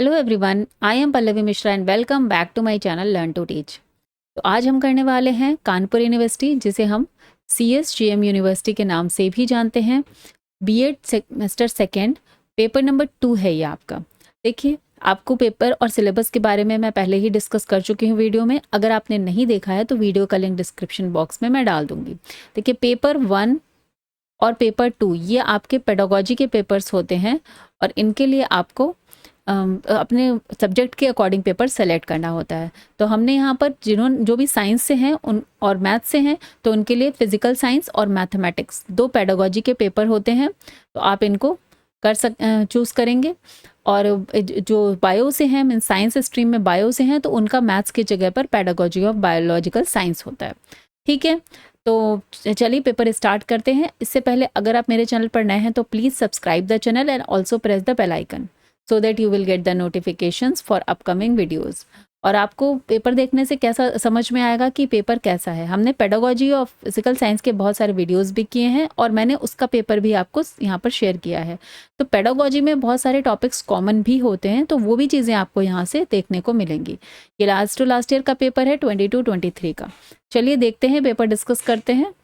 Hello everyone, I am Pallavi Mishra and welcome back to my channel learn to teach. तो आज हम करने वाले हैं कानपुर यूनिवर्सिटी, जिसे हम CSGM यूनिवर्सिटी के नाम से भी जानते हैं। BEd semester second paper number 2 है ये आपका। देखिए, आपको पेपर और सिलेबस के बारे में मैं पहले ही डिस्कस कर चुकी हूँ वीडियो में। अगर आपने नहीं देखा है तो वीडियो का लिंक डिस्क्रिप्शन बॉक्स में मैं डाल दूंगी। देखिए, पेपर 1 और पेपर 2 ये आपके पेडागोजी के पेपर्स होते हैं और इनके लिए आपको अपने सब्जेक्ट के अकॉर्डिंग पेपर सेलेक्ट करना होता है। तो हमने यहाँ पर जो भी साइंस से हैं उन और मैथ से हैं तो उनके लिए फिजिकल साइंस और मैथमेटिक्स 2 पेडागोजी के पेपर होते हैं। तो आप इनको चूज़ करेंगे। और जो बायो से हैं, मीन साइंस स्ट्रीम में बायो से हैं, तो उनका मैथ्स की जगह पर पेडागोजी ऑफ बायोलॉजिकल साइंस होता है। ठीक है, तो चलिए पेपर स्टार्ट करते हैं। इससे पहले अगर आप मेरे चैनल पर नए हैं तो please subscribe the channel and also press the bell icon so that you will get the notifications for upcoming videos। और आपको पेपर देखने से कैसा समझ में आएगा कि पेपर कैसा है। हमने पेडागोजी ऑफ फिजिकल साइंस के बहुत सारे वीडियोस भी किए हैं और मैंने उसका पेपर भी आपको यहाँ पर शेयर किया है। तो पेडागोजी में बहुत सारे टॉपिक्स कॉमन भी होते हैं, तो वो भी चीज़ें आपको यहाँ से देखने को मिलेंगी। ये लास्ट ईयर का पेपर है 22-23 का। चलिए देखते हैं, पेपर डिस्कस करते हैं।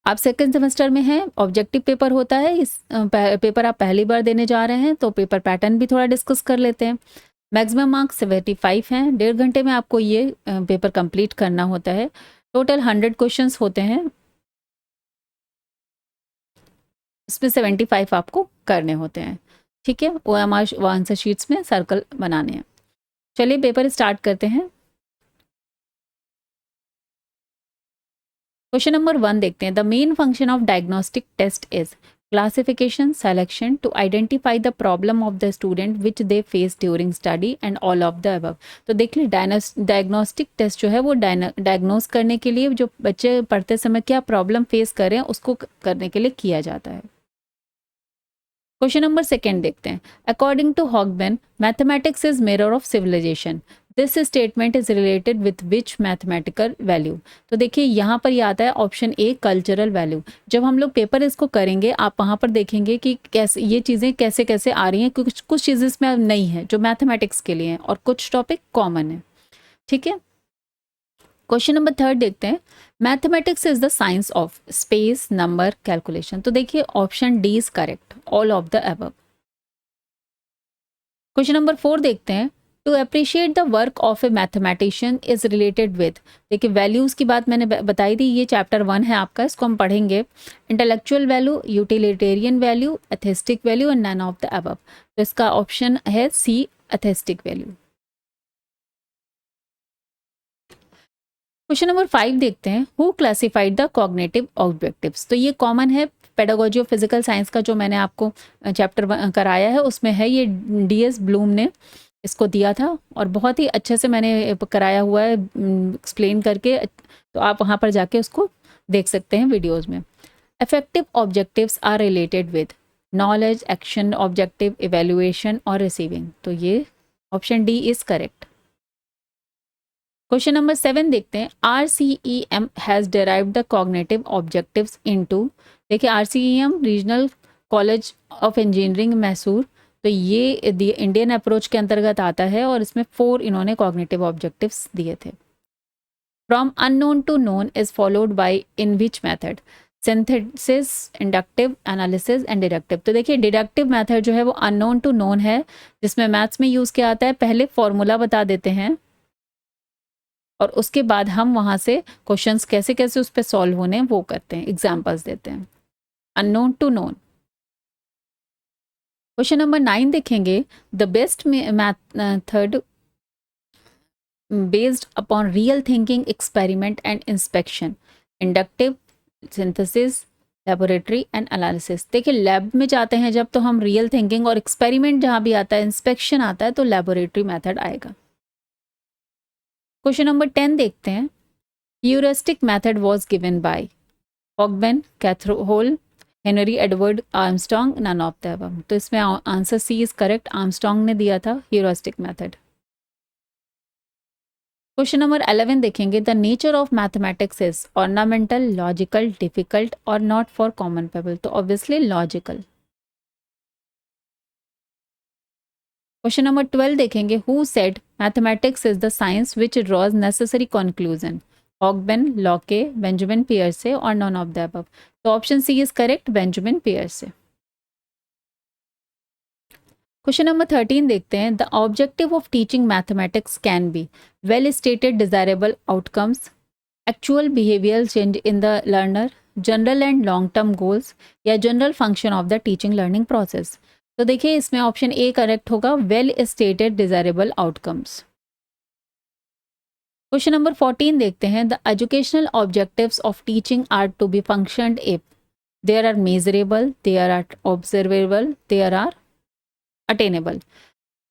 आप सेकेंड सेमेस्टर में हैं, ऑब्जेक्टिव पेपर होता है। इस पेपर आप पहली बार देने जा रहे हैं तो पेपर पैटर्न भी थोड़ा डिस्कस कर लेते हैं। मैक्सिमम मार्क्स 75 हैं। 1.5 घंटे में आपको ये पेपर कंप्लीट करना होता है। टोटल 100 क्वेश्चंस होते हैं, इसमें 75 आपको करने होते हैं। ठीक है, वो हमारे आंसर शीट्स में सर्कल बनाने हैं। चलिए पेपर स्टार्ट करते हैं। क्वेश्चन नंबर 1 देखते हैं। The main function of diagnostic test is classification selection to identify the problem of the student which they face during study and all of the above. तो देख ली, diagnostic test जो है वो diagnose करने के लिए, जो बच्चे पढ़ते समय क्या प्रॉब्लम फेस कर रहे हैं उसको करने के लिए किया जाता है। क्वेश्चन नंबर 2 देखते हैं। According to Hogben, mathematics is mirror of civilisation. This statement is related with which mathematical value. तो देखिए, यहाँ पर ये आता है ऑप्शन ए, कल्चरल वैल्यू। जब हम लोग पेपर इसको करेंगे, आप वहाँ पर देखेंगे कि कैसे ये चीज़ें कैसे कैसे आ रही हैं, क्योंकि कुछ चीज़ें इसमें नई है जो मैथमेटिक्स के लिए हैं और कुछ टॉपिक कॉमन है। ठीक है, क्वेश्चन नंबर 3 देखते हैं। Mathematics is the science of space, number, calculation. तो देखिए, option D is correct, all of the above. Question number 4 देखते हैं। To appreciate the work of a mathematician is related with. देखिए, वैल्यूज की बात मैंने बताई थी, ये चैप्टर 1 है आपका, इसको हम पढ़ेंगे। Intellectual value, utilitarian value, aesthetic value and none of the above. तो इसका ऑप्शन है C, aesthetic value. Question number 5 देखते हैं। Who classified the cognitive objectives. तो ये कॉमन है, पेडागोजी ऑफ फिजिकल साइंस का जो मैंने आपको चैप्टर कराया है उसमें है। ये DS ब्लूम ने इसको दिया था और बहुत ही अच्छे से मैंने कराया हुआ है एक्सप्लेन करके। तो आप वहाँ पर जाके उसको देख सकते हैं वीडियोज में। Affective objectives are related with knowledge, action, objective, evaluation और रिसीविंग। तो ये option D is correct. Question number 7 देखते हैं। RCEM has derived the cognitive objectives into. देखिए, RCEM regional college of engineering Mysore, तो ये इंडियन अप्रोच के अंतर्गत आता है और इसमें 4 इन्होंने कॉग्निटिव ऑब्जेक्टिव्स दिए थे। From unknown to known is followed by in which method. Synthesis, inductive, analysis and deductive. तो देखिए, डिडक्टिव मैथड जो है वो अननोन टू नोन है, जिसमें मैथ्स में यूज़ किया आता है। पहले फॉर्मूला बता देते हैं और उसके बाद हम वहाँ से क्वेश्चंस कैसे कैसे उस पर सॉल्व होने हैं वो करते हैं, एग्जाम्पल्स देते हैं। Unknown to known. Question number 9 देखेंगे। The best method based upon real thinking, experiment and inspection, inductive, synthesis, laboratory and analysis. देखिए, लैब में जाते हैं जब तो हम रियल थिंकिंग, और एक्सपेरिमेंट जहाँ भी आता है, इंस्पेक्शन आता है, तो लेबोरेटरी मेथड आएगा। क्वेश्चन नंबर 10 देखते हैं। Heuristic method was given by Hogben, Catherall, Henry Edward Armstrong, none of the above. तो इसमें answer C is correct, Armstrong ने दिया था ह्यूरिस्टिक मेथड। क्वेश्चन नंबर 11 देखेंगे। The nature of mathematics is ornamental, logical, difficult और not for common people. तो obviously logical. Question number 12 देखेंगे, who said mathematics is the science which drawers necessary conclusion, Hogben, Locke, Benjamin Peirce और none of the above. तो option C is correct, Benjamin Peirce. Question number 13 देखते हैं, the objective of teaching mathematics can be well stated desirable outcomes, actual behavioural change in the learner, general and long term goals या general function of the teaching learning process. तो देखिए इसमें option A correct होगा, well stated desirable outcomes. Question number 14 देखते हैं, the educational objectives of teaching are to be functioned if there are measurable, there are observable, there are attainable.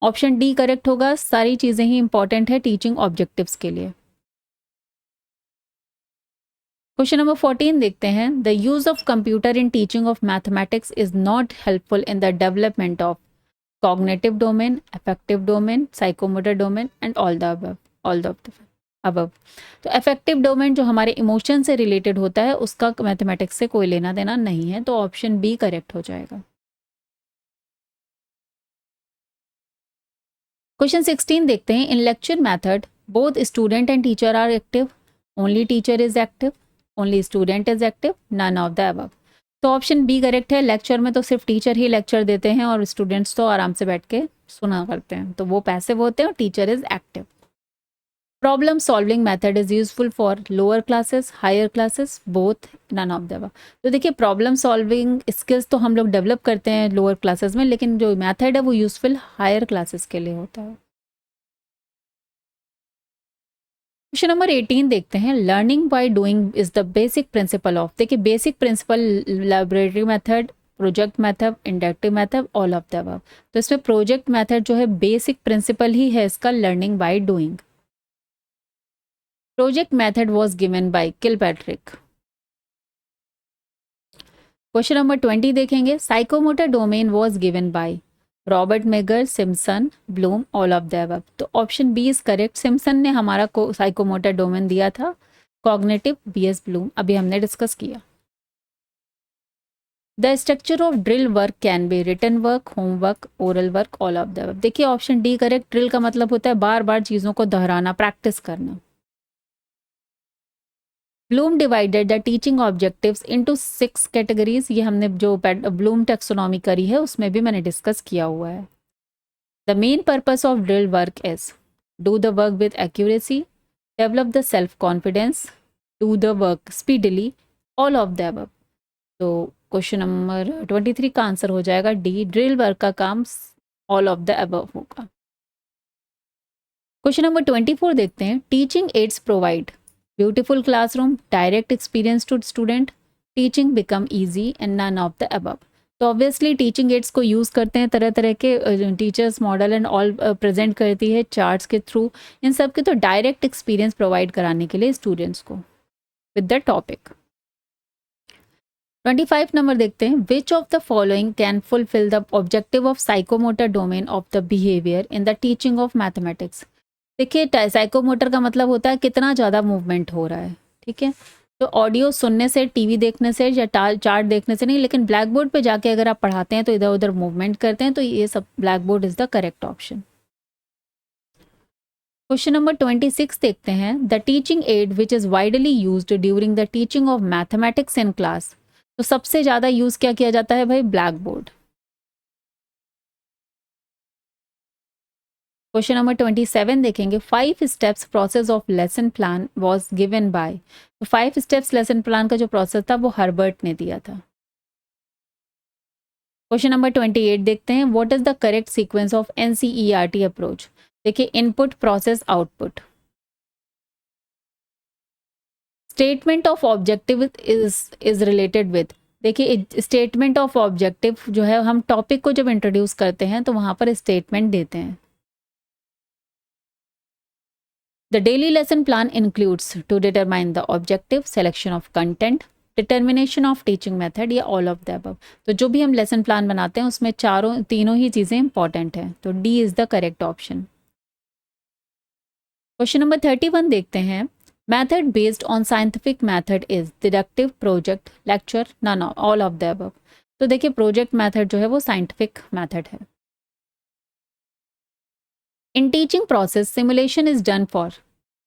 Option D correct होगा, सारी चीजें ही important है teaching objectives के लिए। Question number 14 देखते हैं, the use of computer in teaching of mathematics is not helpful in the development of cognitive domain, affective domain, psychomotor domain and all the above. तो अफेक्टिव डोमेन जो हमारे emotion से related होता है उसका mathematics से कोई लेना देना नहीं है, तो ऑप्शन बी करेक्ट हो जाएगा। क्वेश्चन 16 देखते हैं, in lecture method both student and teacher are active, only teacher is active, only student is active, none of the above. तो ऑप्शन बी करेक्ट है, लेक्चर में तो सिर्फ टीचर ही लेक्चर देते हैं और स्टूडेंट्स तो आराम से बैठ के सुना करते हैं, तो वो पैसिव होते हैं और teacher is active. Problem solving method is useful for lower classes, higher classes, both, none of the above. तो देखिए प्रॉब्लम सॉल्विंग स्किल्स तो हम लोग डेवलप करते हैं लोअर क्लासेस में, लेकिन जो मेथड है वो यूजफुल हायर क्लासेस के लिए होता है। क्वेश्चन नंबर 18 देखते हैं, learning by doing is the basic principle of, देखिए basic principle laboratory method, project method, inductive method, all of the above. तो इसमें प्रोजेक्ट मेथड जो है बेसिक प्रिंसिपल ही है इसका learning by doing. Project method was given by Kilpatrick. Question number 20 देखेंगे, psychomotor domain was given by Robert Mager, Simpson, Bloom, all of the above. तो option B is correct, Simpson ने हमारा को psychomotor domain दिया था, cognitive BS Bloom, अभी हमने discuss किया। The structure of drill work can be written work, homework, oral work, all of the above. देखिए ऑप्शन डी करेक्ट, ड्रिल का मतलब होता है बार बार चीजों को दोहराना, प्रैक्टिस करना। Bloom divided the teaching objectives into 6 categories, ये हमने जो ब्लूम टेक्सोनॉमी करी है उसमें भी मैंने डिस्कस किया हुआ है। The main purpose of drill work is do the work with accuracy, develop the self confidence, do the work speedly, all of the above. तो क्वेश्चन नंबर 23 का आंसर हो जाएगा डी, ड्रिल वर्क का काम all of the above होगा। Question number 24 देखते हैं, teaching aids provide beautiful classroom, direct experience to student, teaching become easy and none of the above. तो ऑब्वियसली टीचिंग एड्स को यूज़ करते हैं, तरह तरह के teachers model and all present करती है चार्ट्स के थ्रू, इन सब के तो डायरेक्ट एक्सपीरियंस प्रोवाइड कराने के लिए स्टूडेंट्स को विद द टॉपिक। 25 नंबर देखते हैं, विच of the following can fulfil the objective of psychomotor domain of the behaviour in the teaching of mathematics. देखिए साइकोमोटर का मतलब होता है कितना ज़्यादा मूवमेंट हो रहा है, ठीक है। तो ऑडियो सुनने से, टीवी देखने से या चार्ट देखने से नहीं, लेकिन ब्लैक बोर्ड पे जाके अगर आप पढ़ाते हैं तो इधर उधर मूवमेंट करते हैं, तो ये सब black board is the correct option. Question number 26 देखते हैं, the teaching add which is widely used during the teaching of mathematics in class. तो सबसे ज़्यादा यूज़ क्या किया जाता है भाई, ब्लैक बोर्ड। क्वेश्चन नंबर 27 देखेंगे, 5 steps process of lesson plan was given bye. तो 5 स्टेप्स लेसन प्लान का जो प्रोसेस था वो हर्बर्ट ने दिया था। क्वेश्चन नंबर 28 देखते हैं, what is the correct sequence of NCERT approach. देखिए input, process, output. Statement of objective is related with, देखिए स्टेटमेंट ऑफ ऑब्जेक्टिव जो है, हम टॉपिक को जब इंट्रोड्यूस करते हैं तो वहां पर स्टेटमेंट देते हैं। The daily lesson plan includes to determine the objective, selection of content, determination of teaching method या all of the above। तो जो भी हम लेसन प्लान बनाते हैं उसमें तीनों ही चीज़ें इंपॉर्टेंट हैं, तो D is the correct option. Question number 31 देखते हैं, method based on scientific method is deductive, project, lecture, none, all of the above. तो देखिए प्रोजेक्ट मैथड जो है वो साइंटिफिक मैथड है। In teaching process, simulation is done for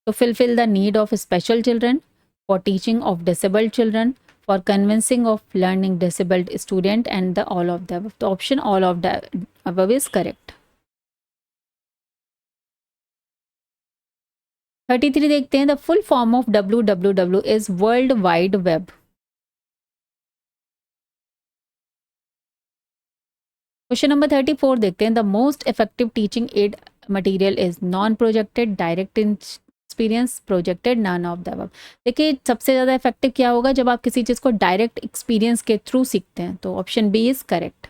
to fulfill the need of special children, for teaching of disabled children, for convincing of learning disabled student, and the all of the above. The option all of the above is correct. 33 देखते हैं, the full form of WWW is World Wide Web. Question number 34 देखते हैं, the most effective teaching aid material is non-projected, direct experience, projected, none of the above. देखिए सबसे ज़्यादा effective क्या होगा जब आप किसी चीज़ को डायरेक्ट एक्सपीरियंस के थ्रू सीखते हैं, तो option B is correct.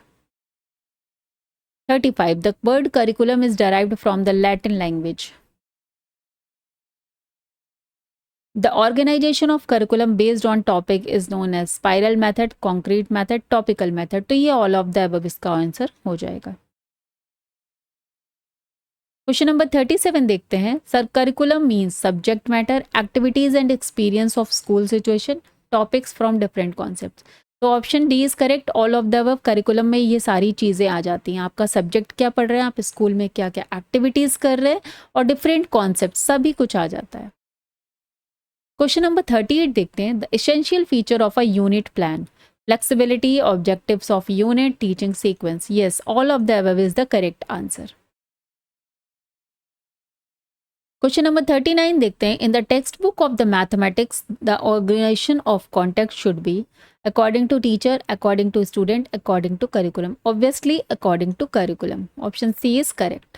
35 the word curriculum is derived from the Latin language. The organisation of curriculum based on topic is known as spiral method, concrete method, topical method. तो ये all of the above इसका answer हो जाएगा. Question number 37 देखते हैं, sir curriculum means subject matter, activities and experience of school situation, topics from different concepts. तो option D is correct, all of the above. Curriculum में ये सारी चीज़ें आ जाती हैं. आपका सब्जेक्ट क्या पढ़ रहे हैं, आप स्कूल में क्या क्या एक्टिविटीज़ कर रहे हैं, और डिफरेंट कॉन्सेप्ट सभी कुछ आ जाता है. क्वेश्चन नंबर 38 देखते हैं, the essential feature of a unit plan, flexibility, objectives of unit, teaching sequence. Yes, all of the above is the correct answer. Question number 39 देखते हैं, in the text book of the mathematics the organisation of context should be according to teacher, according to student, according to curriculum. Obviously according to curriculum. Option C is correct.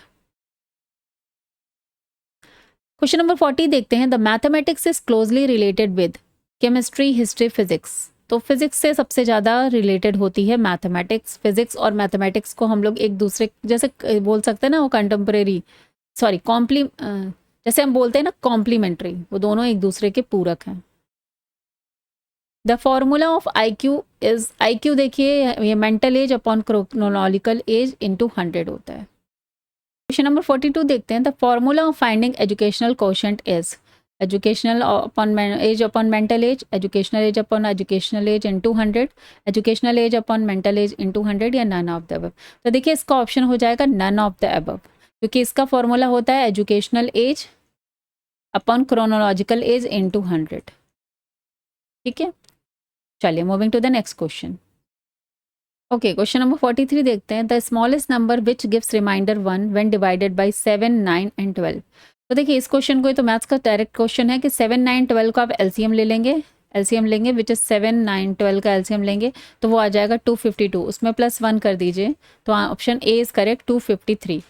Question number 40 देखते हैं, the mathematics is closely related with chemistry, history, physics. तो physics से सबसे ज़्यादा related होती है mathematics. Physics और mathematics को हम लोग एक दूसरे जैसे बोल सकते हैं ना, वो कंटेम्प्रेरी जैसे हम बोलते हैं ना कॉम्प्लीमेंट्री, वो दोनों एक दूसरे के पूरक हैं. The formula of IQ is, IQ देखिए ये mental age upon chronological age into 100 होता है. क्वेश्चन नंबर 42 देखते हैं, the formula of finding educational quotient is educational upon age upon mental age, educational age upon educational age into 100, educational age upon mental age into 100, या none of the above. तो देखिए इसका option हो जाएगा none of the above, क्योंकि इसका formula होता है educational age upon chronological age into 100. ठीक है, चलिए moving to the next question. Okay, question number 43 देखते हैं, the smallest number which gives remainder 1 when divided by 7, 9 and 12. तो देखिए इस क्वेश्चन को, तो मैथ्स का डायरेक्ट क्वेश्चन है कि 7, 9, 12 को आप एलसीएम ले लेंगे, एलसीएम लेंगे विच इज 7, 9, 12 का एलसीएम लेंगे तो वो आ जाएगा 252. उसमें +1 कर दीजिए, तो option A is correct, 253.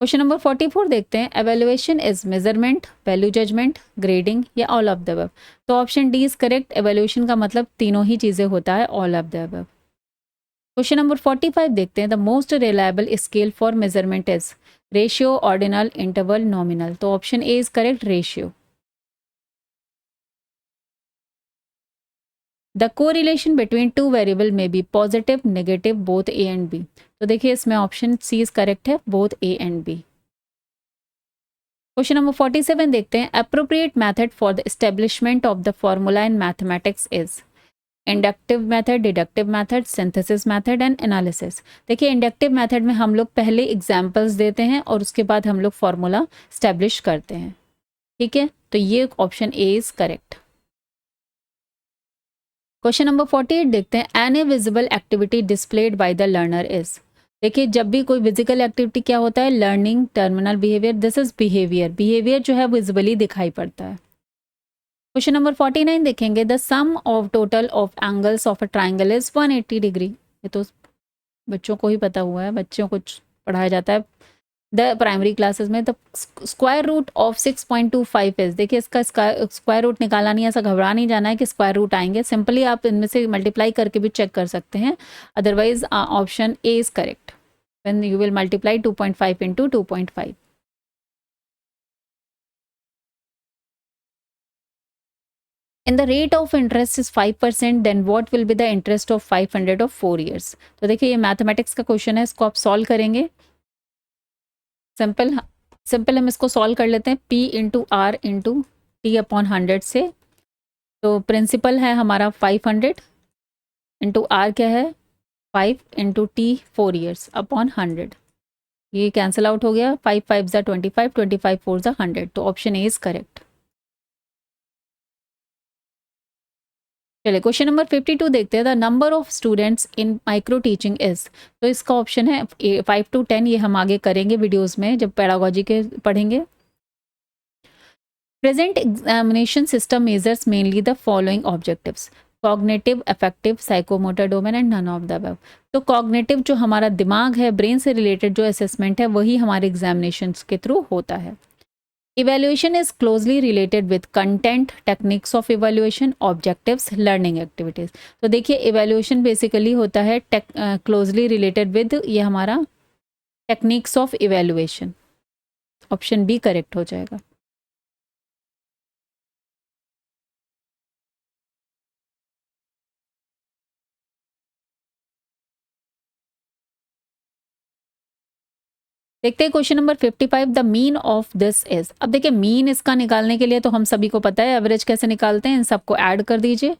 Question number 44 देखते हैं, evaluation is measurement, value judgement, grading, या ऑल ऑफ द अबव. तो option D is correct, evaluation का मतलब तीनों ही चीज़ें होता है, all of the above. Question number 45 देखते हैं, the most reliable scale for measurement is ratio, ordinal, interval, nominal. तो option A is correct, ratio. The correlation between two variable में B positive, negative, both A and B. तो देखिए इसमें option C is correct है, both A and B. Question number 47 देखते हैं, appropriate method for the establishment of the formula in mathematics is inductive method, deductive method, synthesis method and analysis. देखिए inductive method में हम लोग पहले examples देते हैं और उसके बाद हम लोग फॉर्मूला स्टैब्लिश करते हैं. ठीक है, तो ये option A is correct. Question number 48 देखते हैं, any visible activity displayed by the learner is. देखिए जब भी कोई फिजिकल एक्टिविटी क्या होता है, learning, terminal behaviour, this is behaviour. Behaviour जो है विजिबली दिखाई पड़ता है. क्वेश्चन नंबर 49 देखेंगे, the sum of total of angles of a triangle is 180 degree. ये तो बच्चों को ही पता हुआ है, बच्चों को पढ़ाया जाता है द प्राइमरी क्लासेस में. तो स्क्वायर रूट ऑफ 6.25 इज, देखिए इसका स्क्वायर रूट निकालना नहीं है, ऐसा घबरा नहीं जाना है कि स्क्वायर रूट आएंगे, सिंपली आप इनमें से मल्टीप्लाई करके भी चेक कर सकते हैं. Otherwise option A is correct, when you will multiply 2.5 into 2.5. In the rate of interest is 5%, then what will be the interest of 500 of 4 years. तो देखिए ये मैथमेटिक्स का क्वेश्चन है, इसको आप सॉल्व करेंगे. सिंपल हम इसको सॉल्व कर लेते हैं, P into R into T upon 100 से. तो प्रिंसिपल है हमारा 500 इंटू आर क्या है 5 इंटू टी 4 ईयर्स अपॉन 100. ये कैंसिल आउट हो गया, 5 5 ज़ा 25, 25 4 ज़ा 100, तो ऑप्शन ए इज करेक्ट। चलिए क्वेश्चन नंबर 52 देखते हैं, the number of students in micro teaching is, तो इसका ऑप्शन है 5 to 10, ये हम आगे करेंगे वीडियोस में जब पेडागोजी के पढ़ेंगे। Present examination system measures mainly the following objectives, cognitive, affective, psychomotor domain and none of the above. तो कॉग्निटिव जो हमारा दिमाग है, ब्रेन से रिलेटेड जो असेसमेंट है, वही हमारे एग्जामिनेशन के थ्रू होता है। Evaluation is closely related with content, techniques of evaluation, objectives, learning activities. तो देखिए इवेल्युएशन बेसिकली होता है क्लोजली रिलेटेड विद ये हमारा techniques of evaluation, option B correct हो जाएगा। देखते हैं question number 55, the mean of this is. अब देखिए मीन इसका निकालने के लिए तो हम सभी को पता है एवरेज कैसे निकालते हैं, इन सबको ऐड कर दीजिए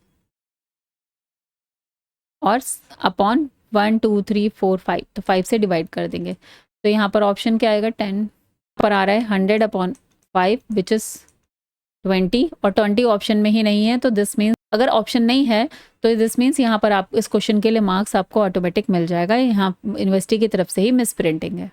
और अपॉन 1 2 3 4 5, तो 5 से डिवाइड कर देंगे। तो यहाँ पर ऑप्शन क्या आएगा, 10 पर आ रहा है 100/5 विच इज 20, और 20 ऑप्शन में ही नहीं है, तो दिस मीन्स अगर ऑप्शन नहीं है तो दिस मीन्स यहाँ पर आप इस क्वेश्चन के लिए मार्क्स आपको ऑटोमेटिक मिल जाएगा, यहाँ यूनिवर्सिटी की तरफ से ही मिस प्रिंटिंग है।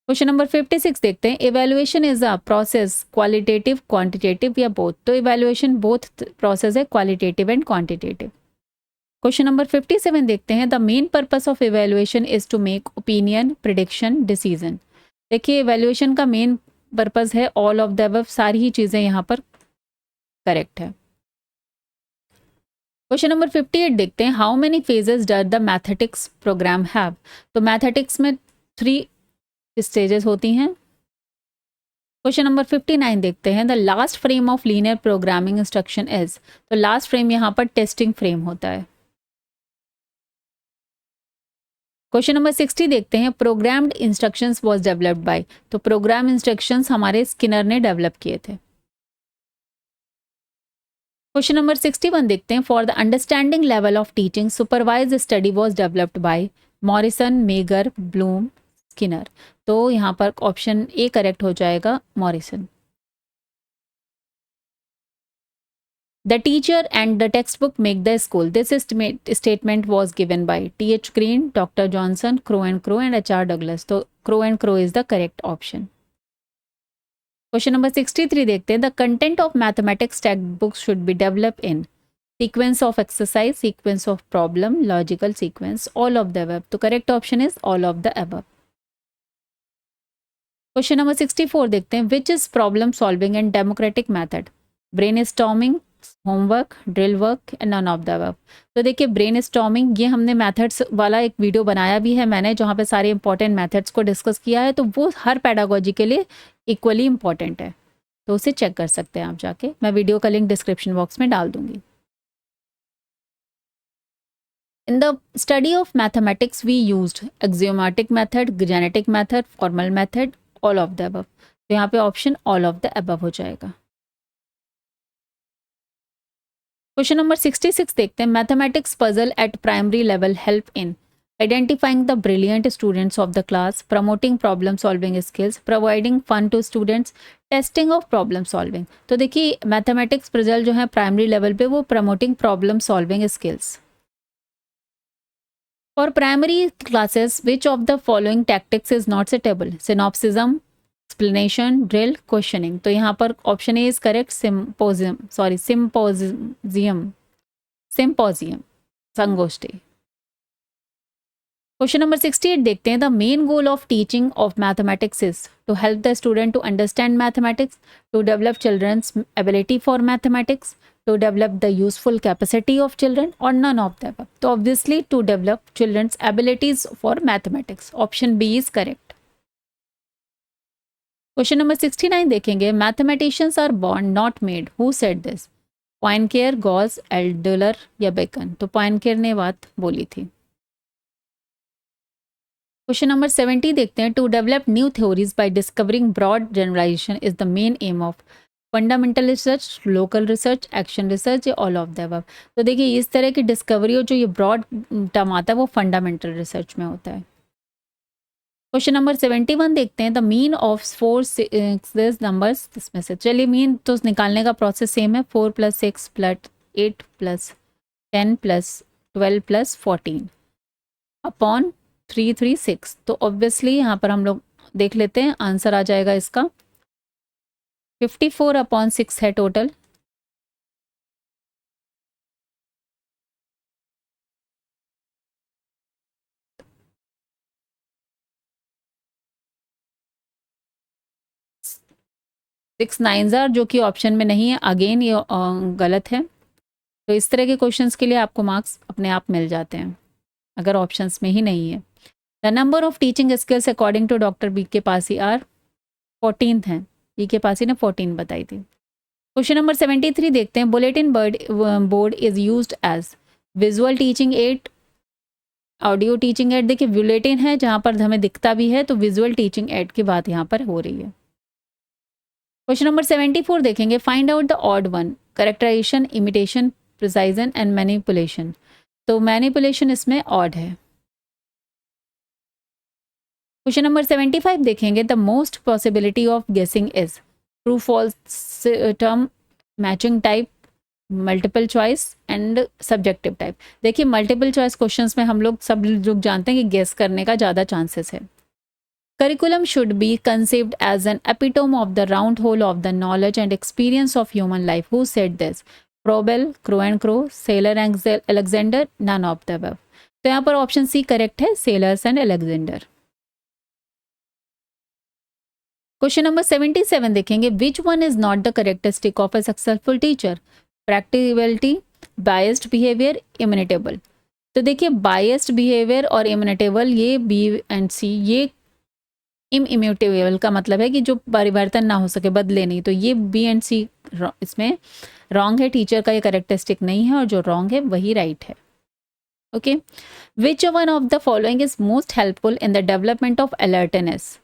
क्वेश्चन नंबर 56 देखते हैं, evaluation is a process qualitative, quantitative या बोथ। तो इवैल्यूएशन बोथ प्रोसेस है, qualitative and quantitative. Question number 57 देखते हैं, the main purpose of evaluation is to make opinion, prediction, decision. देखिए इवैल्यूएशन का मेन पर्पस है ऑल ऑफ द अबव, सारी ही चीजें यहाँ पर करेक्ट है। क्वेश्चन नंबर 58 देखते हैं, how many phases does the mathematics program have. तो मैथमेटिक्स में 3 स्टेजेस होती हैं। क्वेश्चन नंबर 59 देखते हैं, the last frame of linear programming instruction is. तो लास्ट फ्रेम यहाँ पर टेस्टिंग फ्रेम होता है। क्वेश्चन नंबर 60 देखते हैं, programmed instructions was developed by. तो प्रोग्राम इंस्ट्रक्शंस हमारे स्किनर ने डेवलप किए थे। क्वेश्चन नंबर 61 देखते हैं, for the understanding level of teaching supervise study was developed by Morrison, megger, Bloom, Skinner. तो यहाँ पर ऑप्शन ए करेक्ट हो जाएगा, Morrison. The teacher and the textbook make the school. This statement was given by T.H. Green, Dr. Johnson, Crow and H.R. Douglas. तो Crow is the correct option. Question number 63 देखते हैं, the content of mathematics textbooks should be developed in sequence of exercise, sequence of problem, logical sequence, all of the above. तो correct option is all of the above. Question number 64 देखते हैं, which is problem solving and democratic method? Brainstorming, homework, drill work, none of the above. तो देखिए brain storming ये हमने methods वाला एक video बनाया भी है मैंने, जहाँ पे सारे इंपॉर्टेंट मेथड्स को डिस्कस किया है, तो वो हर पैडागोजी के लिए इक्वली इंपॉर्टेंट है, तो उसे चेक कर सकते हैं आप जाके, मैं वीडियो का लिंक डिस्क्रिप्शन बॉक्स में डाल दूंगी। In the study of mathematics we used axiomatic method, genetic method, formal method, all of the above. तो यहाँ पे option all of the above हो जाएगा। क्वेश्चन नंबर 66 देखते हैं, mathematics puzzle at primary level help in identifying the brilliant students of the class, promoting problem solving skills, providing fun to students, testing of problem solving. तो देखिए mathematics puzzle जो है primary level पे वो promoting problem solving skills. For primary classes which of the following tactics is not suitable, symposium, explanation, drill, questioning. तो यहाँ पर option A is correct, symposium, संगोष्ठी। क्वेश्चन नंबर 68 देखते हैं, the main goal of teaching of mathematics is to help the student to understand mathematics, to develop children's ability for mathematics, to develop the useful capacity of children, और none of the above. तो obviously to develop children's abilities for mathematics, option B is correct. Question number 69 देखेंगे, mathematicians are born not made, who said this? Poincare, Gauss, Adler या Bacon. तो Poincaré ने बात बोली थी। Question number 70 देखते हैं, to develop new theories by discovering broad generalisation is the main aim of fundamental research, local research, action research या all of the above. तो देखिए इस तरह की डिस्कवरी और जो ये ब्रॉड टर्म आता है वो फंडामेंटल रिसर्च में होता है। क्वेश्चन नंबर 71 देखते हैं, द मीन ऑफ 4 6 नंबर्स, इसमें से चलिए मीन तो निकालने का प्रोसेस सेम है, 4 + 6 + 8 + 10 + 12 + 14 अपॉन 336। तो ऑब्वियसली यहाँ पर हम लोग देख लेते हैं, आंसर आ जाएगा इसका 54/6 है टोटल। सिक्स नाइन जार, जो कि ऑप्शन में नहीं है, अगेन ये गलत है। तो इस तरह के क्वेश्चंस के लिए आपको मार्क्स अपने आप मिल जाते हैं अगर ऑप्शंस में ही नहीं है। The number of teaching skills according to doctor B K Passi are 14 हैं। बी के पासी ने 14 बताई थी। क्वेश्चन नंबर 73 देखते हैं, bulletin board is used as visual teaching aid, audio teaching aid. देखिए बुलेटिन है जहाँ पर हमें दिखता भी है, तो विजुअल टीचिंग एड की बात यहाँ पर हो रही है। क्वेश्चन नंबर 74 देखेंगे, find out the odd one, characterization, imitation, precision and manipulation. तो मैनिपुलेशन इसमें ऑड है। क्वेश्चन नंबर 75 देखेंगे, the most possibility of guessing is true false term, matching type, multiple choice and subjective type. देखिए multiple choice questions में हम लोग सब लोग जानते हैं कि गेस करने का ज़्यादा चांसेस है। Curriculum should be conceived as an epitome of the round hole of the knowledge and experience of human life. Who said this? Probel, Crow and Crow, Saylor and Alexander, none of the above. तो यहाँ पर option C correct है, Saylors and Alexander. Question number 77 देखेंगे, which one is not the characteristic of a successful teacher? Practicability, biased behaviour, immutable. तो देखिए biased behaviour और इम्यूनेटेबल, ये B and सी, ये इम्यूटेबल का मतलब है कि जो परिवर्तन ना हो सके, बदले नहीं, तो ये बी एंड सी इसमें रॉन्ग है, टीचर का ये करेक्टरिस्टिक नहीं है, और जो रॉन्ग है वही राइट है। Okay, which one of the following is most helpful in the development of alertness?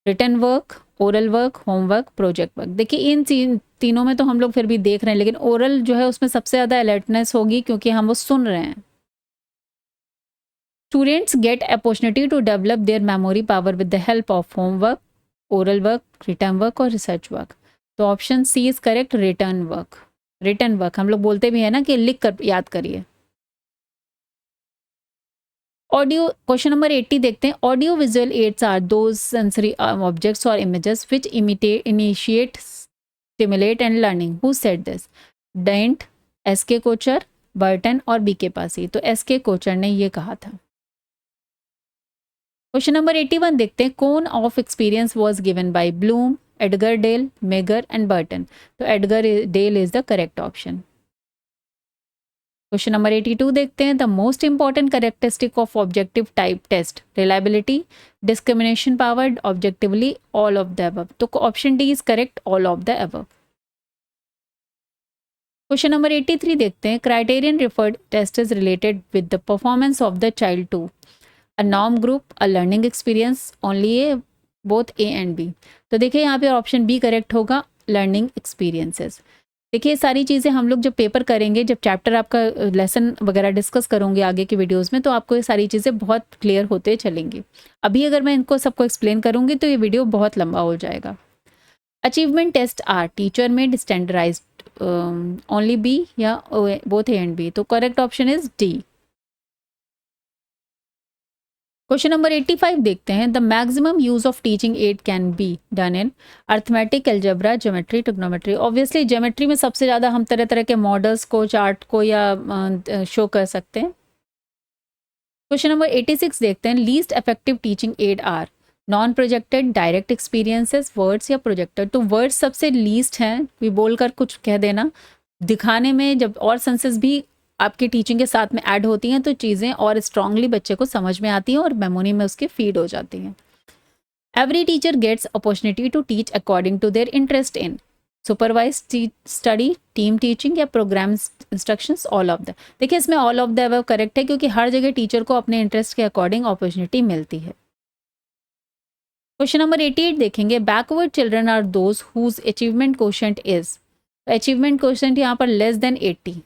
Written work, oral work, homework, project work. देखिए इन तीनों में तो हम लोग फिर भी देख रहे हैं, लेकिन ओरल जो है उसमें सबसे ज़्यादा अलर्टनेस होगी क्योंकि हम वो सुन रहे हैं। Students get opportunity to develop their memory power with the help of homework, oral work, written work और research work। तो option C is correct, return work. Return work हम लोग बोलते भी है ना कि लिख कर याद करिए। ऑडियो, क्वेश्चन नंबर 80 देखते हैं, audio visual aids are those sensory objects और images which initiate, stimulate and learning. Who said this? Dent, S K Kochhar, Burton और बी के पासी। तो एस के कोचर ने ये कहा था। क्वेश्चन नंबर 81 देखते हैं, cone of experience was given by Bloom, Edgar Dale, Mager and Burton. तो Edgar Dale is the correct option. Question number 82 देखते हैं, the most important characteristic of objective type test, reliability, discrimination power, objectively, all of the above. तो option D is correct, all of the above. Question number 83 देखते हैं, criterion referred test is related with the performance of the child to a norm group, a learning experience, only A, both A and B। तो देखिए यहाँ पे option B correct होगा, learning experiences. देखिए सारी चीज़ें हम लोग जब पेपर करेंगे, जब चैप्टर आपका लेसन वगैरह डिस्कस करूँगी आगे की वीडियोस में, तो आपको ये सारी चीज़ें बहुत क्लियर होते चलेंगी। अभी अगर मैं इनको सबको एक्सप्लेन करूँगी तो ये वीडियो बहुत लंबा हो जाएगा। Achievement test are teacher made, standardise, only B या बोथ ए एंड बी। तो correct option is D. Question number 85 देखते हैं, the maximum use of teaching aid can be done in arithmetic, algebra, geometry, trigonometry. Obviously geometry में सबसे ज़्यादा हम तरह तरह के मॉडल्स को, चार्ट को या शो कर सकते हैं। क्वेश्चन नंबर 86 देखते हैं, least effective teaching aid are non projected, direct experiences, words या प्रोजेक्टर। तो वर्ड्स सबसे लीस्ट हैं, भी बोलकर कुछ कह देना, दिखाने में जब और सेंसेस भी आपकी टीचिंग के साथ में ऐड होती हैं तो चीज़ें और स्ट्रांगली बच्चे को समझ में आती हैं और मेमोरी में उसके फीड हो जाती हैं। Every teacher gets opportunity to teach according to their interest in supervise study, team teaching या programme instructions, all of the. देखिए इसमें all of the above correct है क्योंकि हर जगह टीचर को अपने इंटरेस्ट के अकॉर्डिंग अपॉर्चुनिटी मिलती है। क्वेश्चन नंबर 88 देखेंगे, backward children are those whose achievement quotient is. Achievement quotient यहाँ पर less than 80।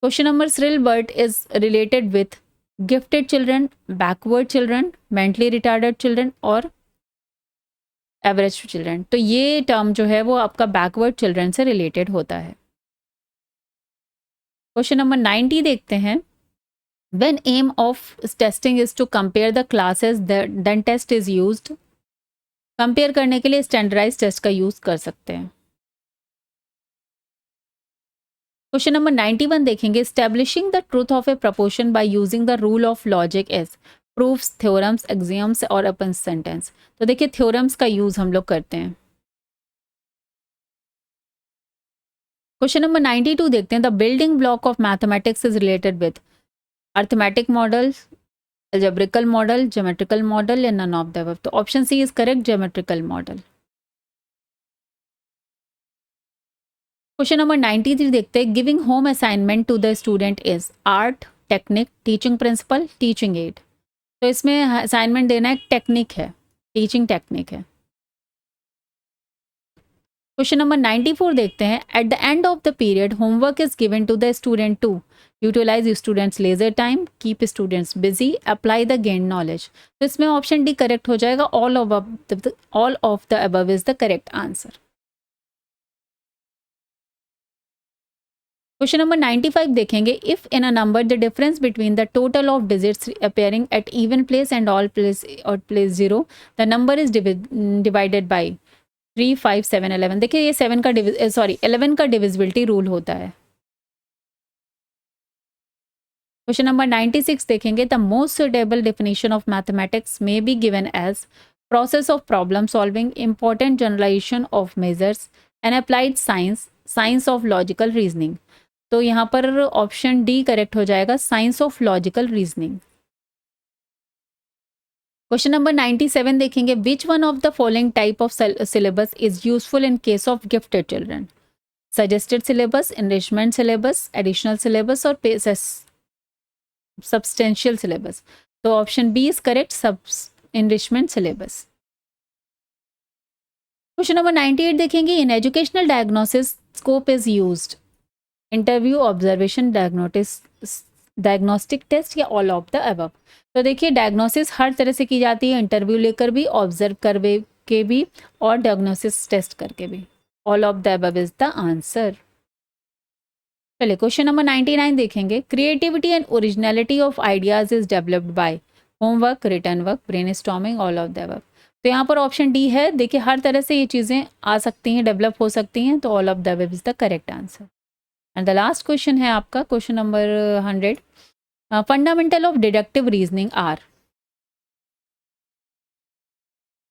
Question number thrill bird is related with gifted children, backward children, mentally retarded children और average children. तो ये term जो है वो आपका बैकवर्ड चिल्ड्रन से रिलेटेड होता है। क्वेश्चन नंबर 90 देखते हैं। When aim of testing is to compare the classes, then test is used। Compare करने के लिए स्टैंडर्डाइज टेस्ट का यूज कर सकते हैं। क्वेश्चन नंबर 91 देखेंगे। Establishing the truth of a proposition by using the rule of logic is proofs, theorems, axioms और अपन sentence. तो देखिए थ्योरम्स का यूज हम लोग करते हैं। क्वेश्चन नंबर 92 देखते हैं। The building block of mathematics is related with arithmetic model, algebraical model, geometrical model या नन ऑफ द अबव। तो option C is correct, geometrical model. Question number 93 देखते हैं। Giving home assignment to the student is art, technique, teaching principle, teaching aid. तो इसमें assignment देना एक technique है, teaching technique है। क्वेश्चन नंबर 94 देखते हैं। At the end of the period homework is given to the student to utilise students leisure time, keep students busy, apply the gain knowledge. तो इसमें ऑप्शन डी करेक्ट हो जाएगा। All of the above is the correct answer. Question number 95 देखेंगे। If in a number the difference between the total of digits appearing at even place and odd place और place 0, the number is divided by 3, 5, 7, 11। देखिए ये 11 का divisibility rule होता है। Question number 96 देखेंगे। The most suitable definition of mathematics may be given as process of problem solving, important generalization of measures, an applied science, science of logical reasoning. तो यहाँ पर option D correct हो जाएगा, science of logical reasoning. Question number 97 देखेंगे। Which one of the following type of syllabus is useful in case of gifted children? Suggested syllabus, enrichment syllabus, additional syllabus और substantial syllabus. तो option B is correct, enrichment syllabus. Question number 98 देखेंगे। In educational diagnosis scope is used interview, observation, diagnostic test या all of the above. तो देखिए diagnosis हर तरह से की जाती है, इंटरव्यू लेकर भी, ऑब्जर्व करके के भी और डायग्नोसिस टेस्ट करके भी। All of the above is the answer. चलिए क्वेश्चन नंबर 99 देखेंगे। Creativity and originality of ideas is developed by homework, written work, brainstorming, all of the above. तो यहाँ पर ऑप्शन डी है। देखिए हर तरह से ये चीज़ें आ सकती हैं, डेवलप हो सकती हैं। तो all of the above is the correct answer. And the last question है आपका question number 100। Fundamental of deductive reasoning are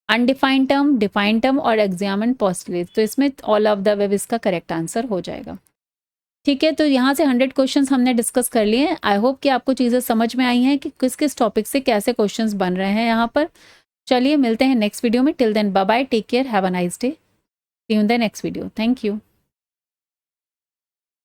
undefined term, defined term और एग्जामिन पोस्टुलेट। तो इसमें ऑल ऑफ द अबव इसका करेक्ट आंसर हो जाएगा। ठीक है, तो यहाँ से 100 क्वेश्चंस हमने डिस्कस कर लिए हैं। आई होप कि आपको चीज़ें समझ में आई हैं कि किस किस टॉपिक से कैसे क्वेश्चंस बन रहे हैं यहाँ पर। चलिए मिलते हैं नेक्स्ट वीडियो में। Till then bye bye, take care, have a nice day, see you in the next video. Thank you.